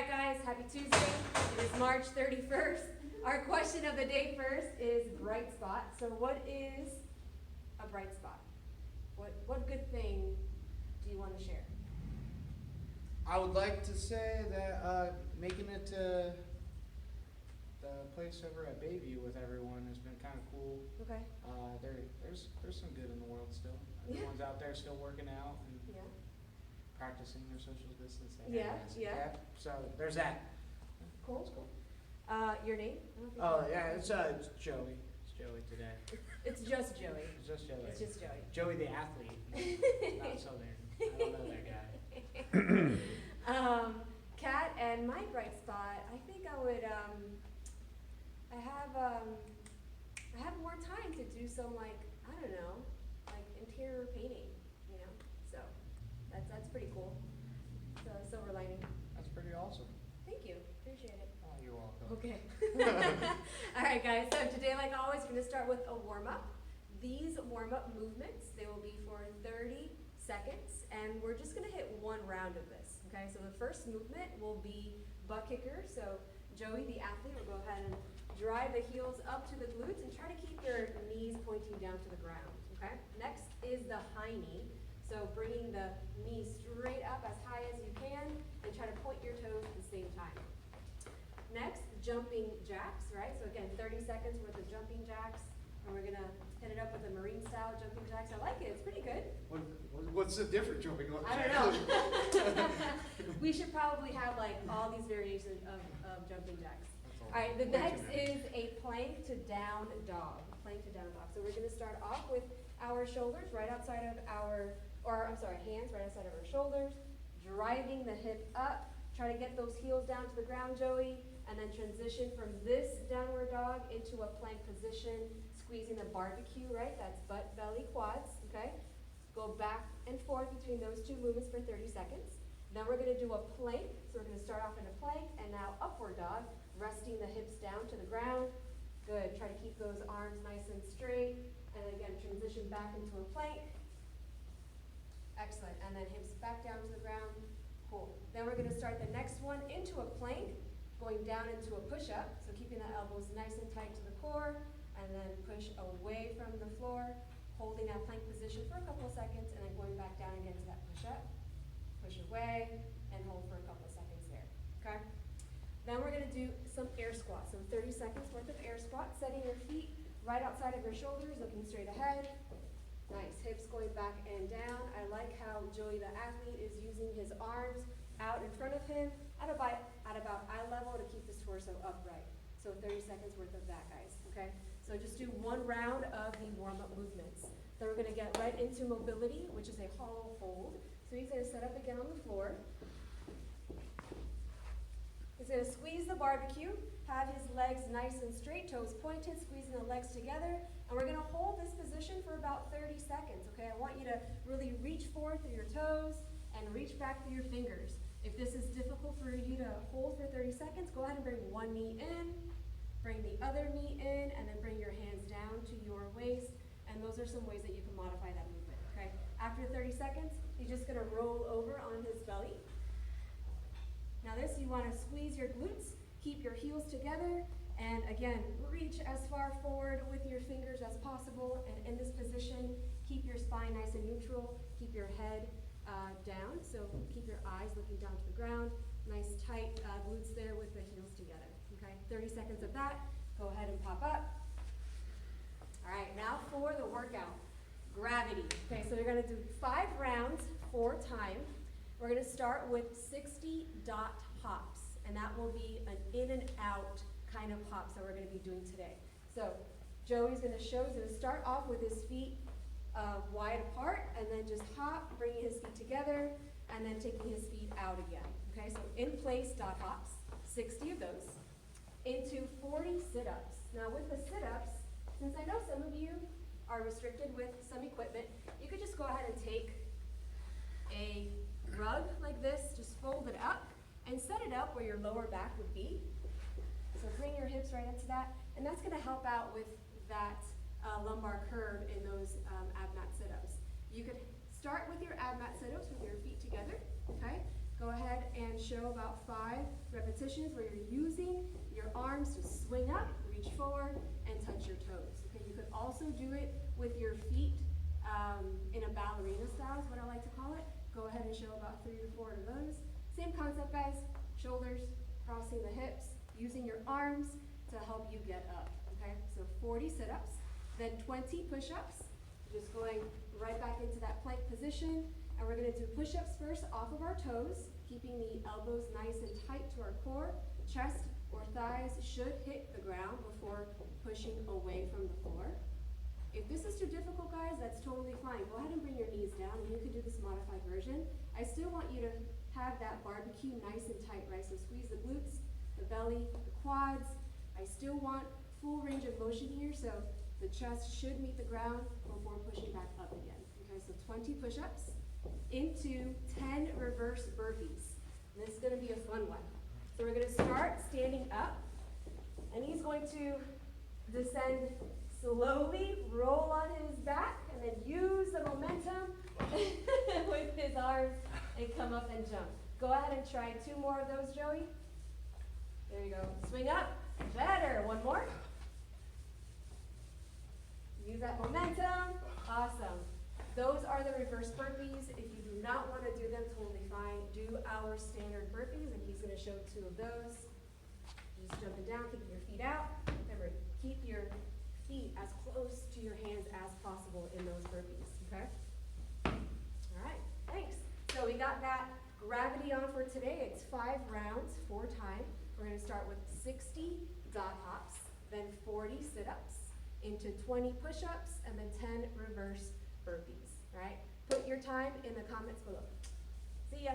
right, guys, happy Tuesday. It is March 31st. Our question of the day first is bright spot. So what is a bright spot? What good thing do you want to share? I would like to say that making it to the place over at Bayview with everyone has been kind of cool. Okay. There's some good in the world still. Yeah. Everyone's out there still working out and Yeah. practicing their social distancing. Yeah, yeah. So there's that. Cool. That's cool. Your name? I don't think Oh you- yeah, it's Joey. It's Joey today. It's just Joey. It's just Joey. It's just Joey. Joey the athlete. Not Southern. I don't know that guy. Kat, and my bright spot, I think I would, I have more time to do some, like, I don't know, like interior painting, you know, so that's pretty cool. So silver lining. That's pretty awesome. Thank you, appreciate it. Oh, you're welcome. Okay. All right, guys, so today, like always, we're gonna start with a warm-up. These warm-up movements, they will be for 30 seconds, and we're just gonna hit one round of this, okay? So the first movement will be butt kicker. So Joey, the athlete, will go ahead and drive the heels up to the glutes and try to keep your knees pointing down to the ground, okay? Next is the high knee. So bringing the knees straight up as high as you can and try to point your toes at the same time. Next, jumping jacks, right? So again, 30 seconds worth of jumping jacks. And we're gonna hit it up with a marine style jumping jacks. I like it, it's pretty good. What's the difference jumping on? I don't know. We should probably have like all these variations of jumping jacks. All right, the next is a plank to down dog. Plank to down dog. So we're gonna start off with our shoulders right outside of our, hands right outside of our shoulders, driving the hip up. Try to get those heels down to the ground, Joey, and then transition from this downward dog into a plank position, squeezing the barbecue, right? That's butt, belly, quads, okay? Go back and forth between those two movements for 30 seconds. Then we're gonna do a plank. So we're gonna start off in a plank and now upward dog, resting the hips down to the ground. Good, try to keep those arms nice and straight. And again, transition back into a plank. Excellent, and then hips back down to the ground. Cool. Then we're gonna start the next one into a plank, going down into a push-up. So keeping the elbows nice and tight to the core, and then push away from the floor, holding that plank position for a couple of seconds, and then going back down again to that push-up. Push away, and hold for a couple of seconds there, okay? Then we're gonna do some air squats. So 30 seconds worth of air squats, setting your feet right outside of your shoulders, looking straight ahead. Nice, hips going back and down. I like how Joey the athlete is using his arms out in front of him at about eye level to keep his torso upright. So 30 seconds worth of that, guys, okay? So just do one round of the warm-up movements. Then we're gonna get right into mobility, which is a hollow hold. So he's gonna set up again on the floor. He's gonna squeeze the barbecue, have his legs nice and straight, toes pointed, squeezing the legs together, and we're gonna hold this position for about 30 seconds, okay? I want you to really reach forth through your toes and reach back through your fingers. If this is difficult for you to hold for 30 seconds, go ahead and bring one knee in, bring the other knee in, and then bring your hands down to your waist, and those are some ways that you can modify that movement, okay? After 30 seconds, he's just gonna roll over on his belly. Now this, you wanna squeeze your glutes, keep your heels together, and again, reach as far forward with your fingers as possible. And in this position, keep your spine nice and neutral, keep your head down, so keep your eyes looking down to the ground. Nice tight glutes there with the heels together, okay? 30 seconds of that, go ahead and pop up. All right, now for the workout, gravity. Okay, so you're gonna do 5 rounds, 4 times. We're gonna start with 60 dot hops, and that will be an in and out kind of hops that we're gonna be doing today. So Joey's gonna show, he's gonna start off with his feet wide apart, and then just hop, bringing his feet together, and then taking his feet out again. Okay, so in place dot hops, 60 of those, into 40 sit-ups. Now with the sit-ups, since I know some of you are restricted with some equipment, you could just go ahead and take a rug like this, just fold it up, and set it up where your lower back would be. So bring your hips right up to that, and that's gonna help out with that lumbar curve in those ab mat sit-ups. You could start with your ab mat sit-ups with your feet together, okay? go ahead and show about 5 repetitions where you're using your arms to swing up, reach forward, and touch your toes. Okay, you could also do it with your feet in a ballerina style is what I like to call it. Go ahead and show about 3 to 4 of those. Same concept, guys. Shoulders, crossing the hips, using your arms to help you get up. Okay, so 40 sit-ups, then 20 push-ups. Just going right back into that plank position. And we're gonna do push-ups first off of our toes, keeping the elbows nice and tight to our core. Chest or thighs should hit the ground before pushing away from the floor. If this is too difficult, guys, that's totally fine. Go ahead and bring your knees down, and you can do this modified version. I still want you to have that barbecue nice and tight, right? So squeeze the glutes, the belly, the quads. I still want full range of motion here, so the chest should meet the ground before pushing back up again. Okay, so 20 push-ups into 10 reverse burpees. And this is gonna be a fun one. So we're gonna start standing up, and he's going to descend slowly, roll on his back, and then use the momentum with his arms and come up and jump. Go ahead and try 2 more of those, Joey. There you go. Swing up. Better. 1 more. Use that momentum. Awesome. Those are the reverse burpees. If you do not want to do them, totally fine. Do our standard burpees, and he's going to show 2 of those. Just jumping down, keeping your feet out. Remember, keep your feet as close to your hands as possible in those burpees, okay? All right, thanks. So we got that gravity on for today. It's 5 rounds, 4 times. We're gonna start with 60 dot hops, then 40 sit-ups, into 20 push-ups, and then 10 reverse burpees, all right? Put your time in the comments below. See ya.